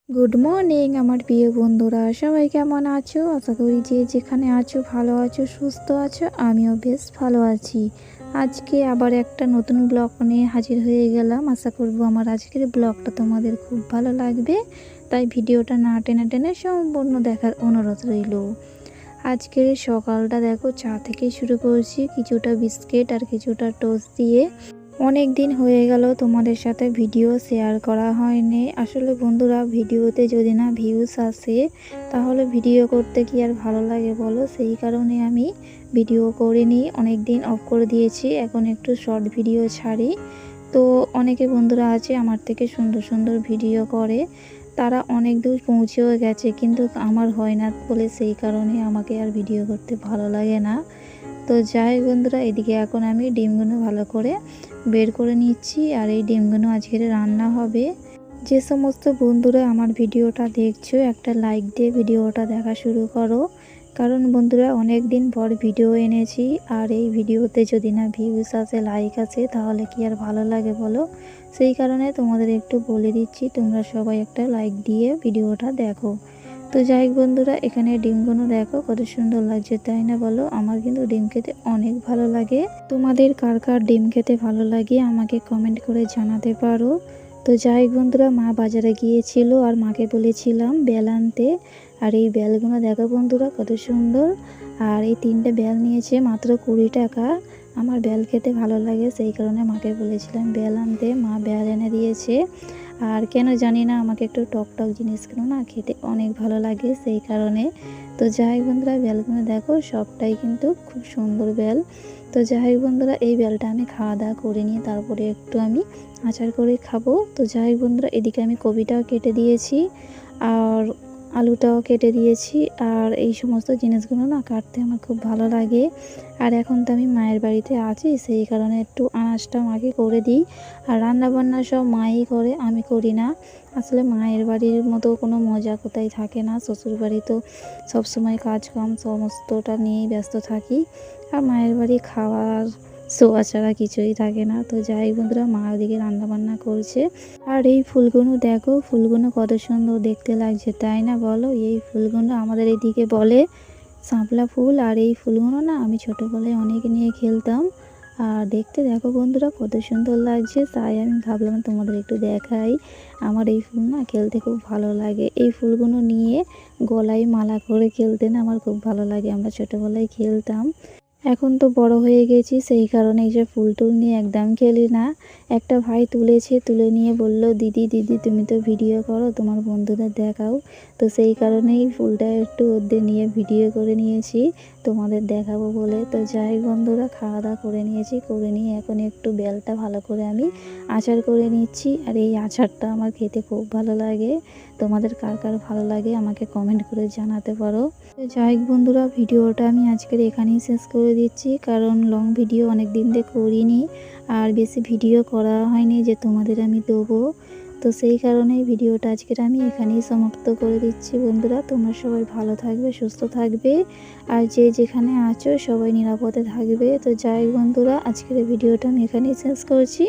Good morning আমার প্রিয় বন্ধুরা, সবাই কেমন আছো? আশা করি যে যেখানে আছো ভালো আছো, সুস্থ আছো। আমিও বেশ ভালো আছি। আজকে আবার একটা নতুন ব্লগ নিয়ে হাজির হয়ে গেলাম। আশা করবো আমার আজকের ব্লগটা তোমাদের খুব ভালো লাগবে, তাই ভিডিওটা না টেনে টেনে সম্পূর্ণ দেখার অনুরোধ রইল। আজকের সকালটা দেখো, চা থেকে শুরু করছি, কিছুটা বিস্কিট আর কিছুটা টোস্ট দিয়ে। অনেক দিন হয়ে গেল তোমাদের সাথে ভিডিও শেয়ার করা হয়নি। আসলে বন্ধুরা, ভিডিওতে যদি না ভিউজ আসে তাহলে ভিডিও করতে কি আর ভালো লাগে বলো? সেই কারণে আমি ভিডিও করিনি, অনেক দিন অফ করে দিয়েছি। এখন একটু শর্ট ভিডিও ছাড়ি। তো অনেকে বন্ধুরা আছে আমার থেকে সুন্দর সুন্দর ভিডিও করে, তারা অনেক দূর পৌঁছেও গেছে, কিন্তু আমার হয় না বলে সেই কারণে আমাকে আর ভিডিও করতে ভালো লাগে না। তো যাই বন্ধুরা, এদিকে এখন আমি ডিমগুলো ভালো করে বের করে নিচ্ছি, আর এই ডিমগুলো আজকের রান্না হবে। যে সমস্ত বন্ধুরা আমার ভিডিওটা দেখছো, একটা লাইক দিয়ে ভিডিওটা দেখা শুরু করো। কারণ বন্ধুরা, অনেক দিন পর ভিডিও এনেছি, আর এই ভিডিওতে যদি না ভিউজ আসে, লাইক আসে, তাহলে কি আর ভালো লাগে বলো? সেই কারণে তোমাদের একটু বলে দিচ্ছি, তোমরা সবাই একটা লাইক দিয়ে ভিডিওটা দেখো। তো যাই হোক বন্ধুরা, এখানে ডিমগুলো দেখো কত সুন্দর লাগছে, তাই না বলো? আমার কিন্তু ডিম খেতে অনেক ভালো লাগে। তোমাদের কার কার ডিম খেতে ভালো লাগে আমাকে কমেন্ট করে জানাতে পারো। তো যাই হোক বন্ধুরা, মা বাজারে গিয়েছিল আর মাকে বলেছিলাম বেল আনতে। আর এই বেলগুলো দেখো বন্ধুরা কত সুন্দর। আর এই 3টে বেল নিয়েছে মাত্র 20 টাকা। আমার বেল খেতে ভালো লাগে, সেই কারণে মাকে বলেছিলাম বেল আনতে, মা বেল এনে দিয়েছে। আর কেন জানি না, আমাকে একটু টক টক জিনিসগুলো না খেতে অনেক ভালো লাগে, সেই কারণে। তো যাই হোক বন্ধুরা, বেলগুলো দেখো সবটাই কিন্তু খুব সুন্দর বেল। তো যাই হোক বন্ধুরা, এই বেলটা আমি খাওয়া দাওয়া করে নিয়ে তারপরে একটু আমি আচার করে খাবো। তো যাই হোক বন্ধুরা, এদিকে আমি কপিটাও কেটে দিয়েছি, আর আলুটাও কেটে দিয়েছি। আর এই সমস্ত জিনিসগুলো না কাটতে আমার খুব ভালো লাগে। আর এখন তো আমি মায়ের বাড়িতে আছি, সেই কারণে একটু আনাজটা মাকে করে দিই। আর রান্নাবান্না সব মাই করে, আমি করি না। আসলে মায়ের বাড়ির মতো কোনো মজা কোথায় থাকে না। শ্বশুর বাড়ি তো সবসময় কাজকাম সমস্তটা নিয়েই ব্যস্ত থাকি, আর মায়ের বাড়ি খাওয়ার শোয়া ছাড়া কিছুই থাকে না। তো যাই বন্ধুরা, মা ওদিকে রান্নাবান্না করছে। আর এই ফুলগুলো দেখো, ফুলগুলো কত সুন্দর দেখতে লাগছে, তাই না বলো? এই ফুলগুলো আমাদের এইদিকে বলে শাপলা ফুল। আর এই ফুলগুলো না আমি ছোটোবেলায় অনেক নিয়ে খেলতাম। আর দেখতে দেখো বন্ধুরা কত সুন্দর লাগছে, তাই আমি ভাবলাম তোমাদের একটু দেখাই। আমার এই ফুল না খেলতে খুব ভালো লাগে। এই ফুলগুলো নিয়ে গলায় মালা করে খেলতে না আমার খুব ভালো লাগে, আমরা ছোটোবেলায় খেলতাম। এখন তো বড় হয়ে গেছি, সেই কারণে এই যে ফুল টুল নিয়ে একদম খেলি না। একটা ভাই তুলেছে, তুলে নিয়ে বলল, দিদি দিদি তুমি তো ভিডিও করো, তোমার বন্ধুদের দেখাও। তো সেই কারণেই ফুলটা একটু ওদের নিয়ে ভিডিও করে নিয়েছি, তোমাদের দেখাবো বলে। তো যাই বন্ধুরা, খাওয়া দাওয়া করে নিয়েছি, করে নিয়ে এখন একটু বেলটা ভালো করে আমি আচার করে নিচ্ছি। আর এই আচারটা আমার খেতে খুব ভালো লাগে। তোমাদের কার কার ভালো লাগে আমাকে কমেন্ট করে জানাতে পারো। তো যাই হোক বন্ধুরা, ভিডিওটা আমি আজকের এখানেই শেষ করে দিচ্ছি, কারণ লং ভিডিও অনেক দিন থেকে করিনি, আর বেশি ভিডিও করা হয়নি যে তোমাদের আমি দেবো। তো সেই কারণেই ভিডিওটা আজকের আমি এখানেই সমাপ্ত করে দিচ্ছি। বন্ধুরা, তোমরা সবাই ভালো থাকবে, সুস্থ থাকবে, আর যে যেখানে আছো সবাই নিরাপদে থাকবে। তো যাই হোক বন্ধুরা, আজকের ভিডিওটা আমি এখানেই শেষ করছি।